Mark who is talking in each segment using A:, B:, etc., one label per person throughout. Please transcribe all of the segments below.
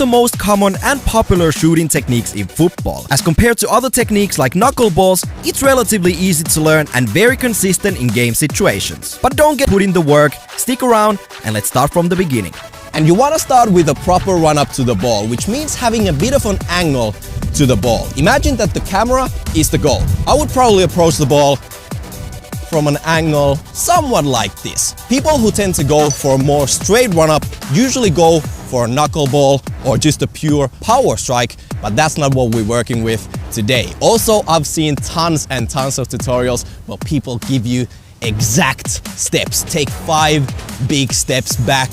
A: the most common and popular shooting techniques in football. As compared to other techniques like knuckleballs, it's relatively easy to learn and very consistent in game situations. But don't get put in the work, stick around, and let's start from the beginning.
B: And you want to start with a proper run up to the ball, which means having a bit of an angle to the ball. Imagine that the camera is the goal. I would probably approach the ball from an angle somewhat like this. People who tend to go for a more straight run up usually go for a knuckleball or just a pure power strike, but that's not what we're working with today. Also, I've seen tons and tons of tutorials where people give you exact steps. Take 5 big steps back,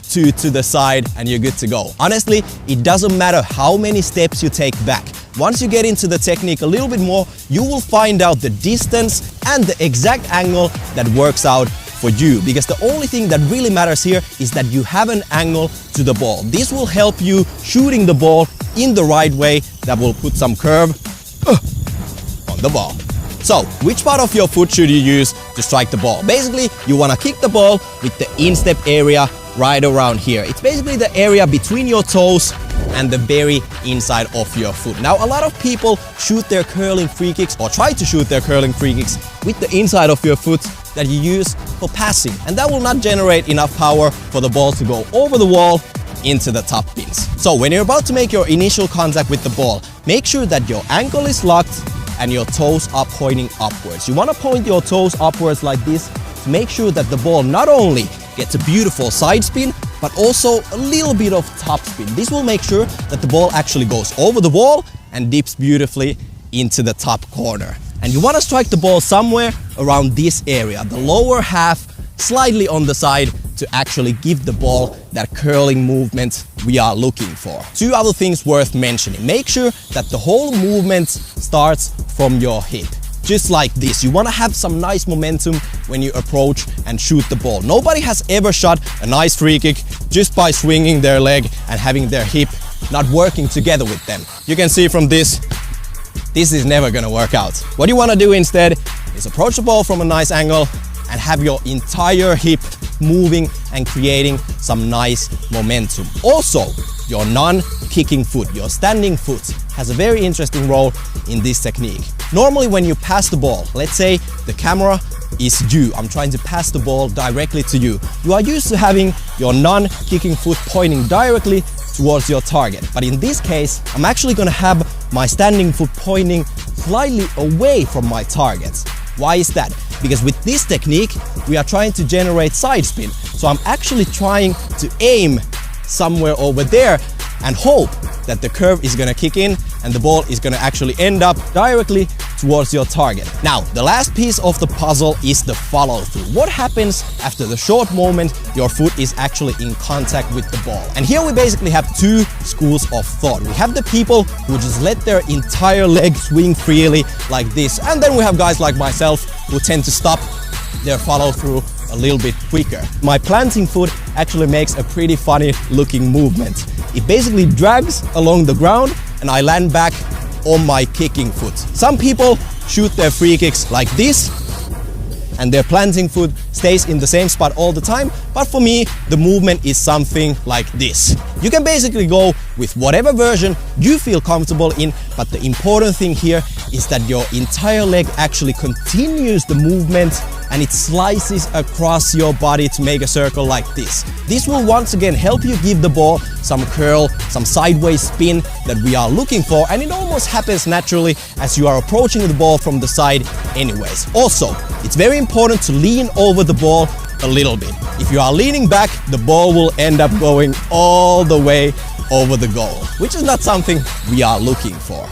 B: 2 to the side, and you're good to go. Honestly, it doesn't matter how many steps you take back. Once you get into the technique a little bit more, you will find out the distance and the exact angle that works out for you, because the only thing that really matters here is that you have an angle to the ball. This will help you shooting the ball in the right way that will put some curve on the ball. So, which part of your foot should you use to strike the ball? Basically, you want to kick the ball with the instep area right around here. It's basically the area between your toes and the very inside of your foot. Now, a lot of people shoot their curling free kicks or try to shoot their curling free kicks with the inside of your foot that you use for passing, and that will not generate enough power for the ball to go over the wall into the top pins. So when you're about to make your initial contact with the ball, make sure that your ankle is locked and your toes are pointing upwards. You want to point your toes upwards like this to make sure that the ball not only gets a beautiful side spin, but also a little bit of top spin. This will make sure that the ball actually goes over the wall and dips beautifully into the top corner. And you want to strike the ball somewhere around this area, the lower half, slightly on the side, to actually give the ball that curling movement we are looking for. 2 other things worth mentioning. Make sure that the whole movement starts from your hip. Just like this. You want to have some nice momentum when you approach and shoot the ball. Nobody has ever shot a nice free kick just by swinging their leg and having their hip not working together with them. You can see from this is never gonna work out. What you want to do instead is approach the ball from a nice angle and have your entire hip moving and creating some nice momentum. Also, your non-kicking foot, your standing foot, has a very interesting role in this technique. Normally when you pass the ball, let's say the camera is you, I'm trying to pass the ball directly to you. You are used to having your non-kicking foot pointing directly towards your target. But in this case, I'm actually gonna have my standing foot pointing slightly away from my target. Why is that? Because with this technique, we are trying to generate side spin. So I'm actually trying to aim somewhere over there and hope that the curve is gonna kick in and the ball is gonna actually end up directly towards your target. Now, the last piece of the puzzle is the follow through. What happens after the short moment your foot is actually in contact with the ball? And here we basically have 2 schools of thought. We have the people who just let their entire leg swing freely like this, and then we have guys like myself who tend to stop their follow through a little bit quicker. My planting foot actually makes a pretty funny looking movement. It basically drags along the ground and I land back on my kicking foot. Some people shoot their free kicks like this and their planting foot stays in the same spot all the time, but for me the movement is something like this. You can basically go with whatever version you feel comfortable in, but the important thing here is that your entire leg actually continues the movement and it slices across your body to make a circle like this. This will once again help you give the ball some curl, some sideways spin that we are looking for, and it almost happens naturally as you are approaching the ball from the side anyways. Also, it's very important to lean over the ball a little bit. If you are leaning back, the ball will end up going all the way over the goal, which is not something we are looking for.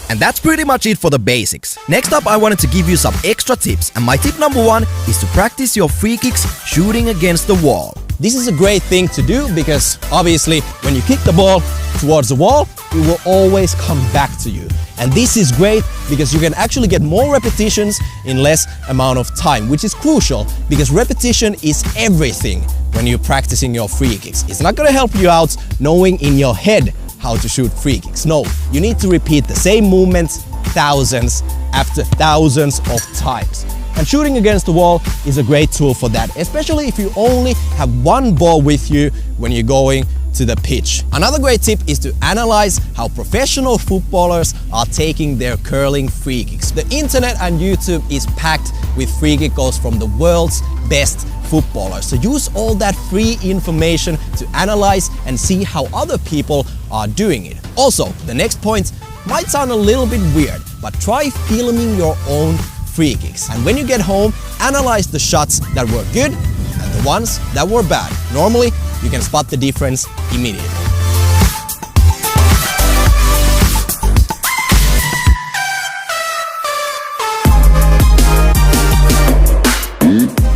A: And that's pretty much it for the basics. Next up, I wanted to give you some extra tips, and my tip number 1 is to practice your free kicks shooting against the wall.
B: This is a great thing to do because obviously when you kick the ball towards the wall, it will always come back to you. And this is great because you can actually get more repetitions in less amount of time, which is crucial because repetition is everything when you're practicing your free kicks. It's not going to help you out knowing in your head how to shoot free kicks. No, you need to repeat the same movements thousands after thousands of times. And shooting against the wall is a great tool for that, especially if you only have one ball with you when you're going to the pitch. Another great tip is to analyze how professional footballers are taking their curling free kicks. The internet and YouTube is packed with free kick goals from the world's best footballers. So use all that free information to analyze and see how other people are doing it. Also, the next point might sound a little bit weird, but try filming your own free kicks. And when you get home, analyze the shots that were good and the ones that were bad. Normally, you can spot the difference immediately.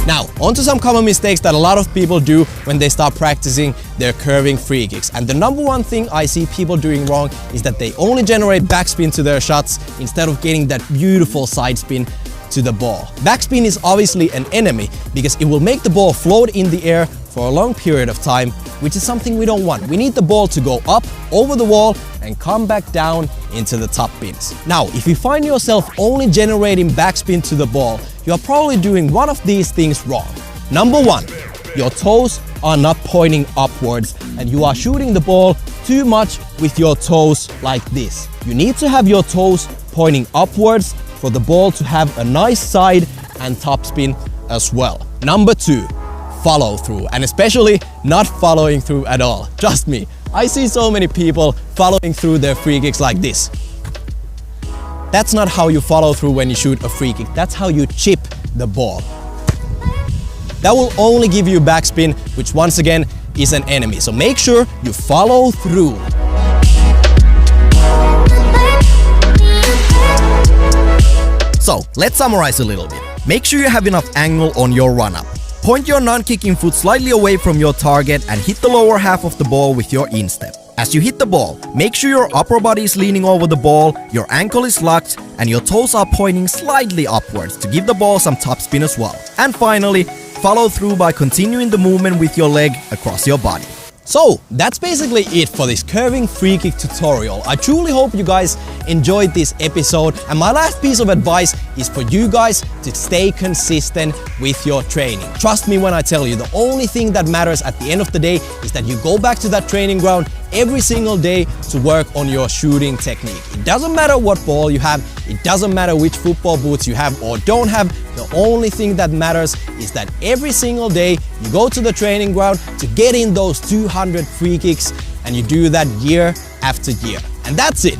B: Now, onto some common mistakes that a lot of people do when they start practicing their curving free kicks. And the number one thing I see people doing wrong is that they only generate backspin to their shots instead of getting that beautiful side spin to the ball. Backspin is obviously an enemy because it will make the ball float in the air for a long period of time, which is something we don't want. We need the ball to go up over the wall and come back down into the top pins. Now, if you find yourself only generating backspin to the ball, you are probably doing one of these things wrong. Number one, your toes are not pointing upwards and you are shooting the ball too much with your toes like this. You need to have your toes pointing upwards for the ball to have a nice side and top spin as well. Number two, follow through, and especially not following through at all. Trust me, I see so many people following through their free kicks like this. That's not how you follow through when you shoot a free kick. That's how you chip the ball. That will only give you backspin, which once again is an enemy. So make sure you follow through.
A: So, let's summarize a little bit. Make sure you have enough angle on your run-up. Point your non-kicking foot slightly away from your target and hit the lower half of the ball with your instep. As you hit the ball, make sure your upper body is leaning over the ball, your ankle is locked, and your toes are pointing slightly upwards to give the ball some top spin as well. And finally, follow through by continuing the movement with your leg across your body.
B: So that's basically it for this curving free kick tutorial. I truly hope you guys enjoyed this episode, and my last piece of advice is for you guys to stay consistent with your training. Trust me when I tell you, the only thing that matters at the end of the day is that you go back to that training ground every single day to work on your shooting technique. It doesn't matter what ball you have, it doesn't matter which football boots you have or don't have, the only thing that matters is that every single day you go to the training ground to get in those 200 free kicks, and you do that year after year. And that's it.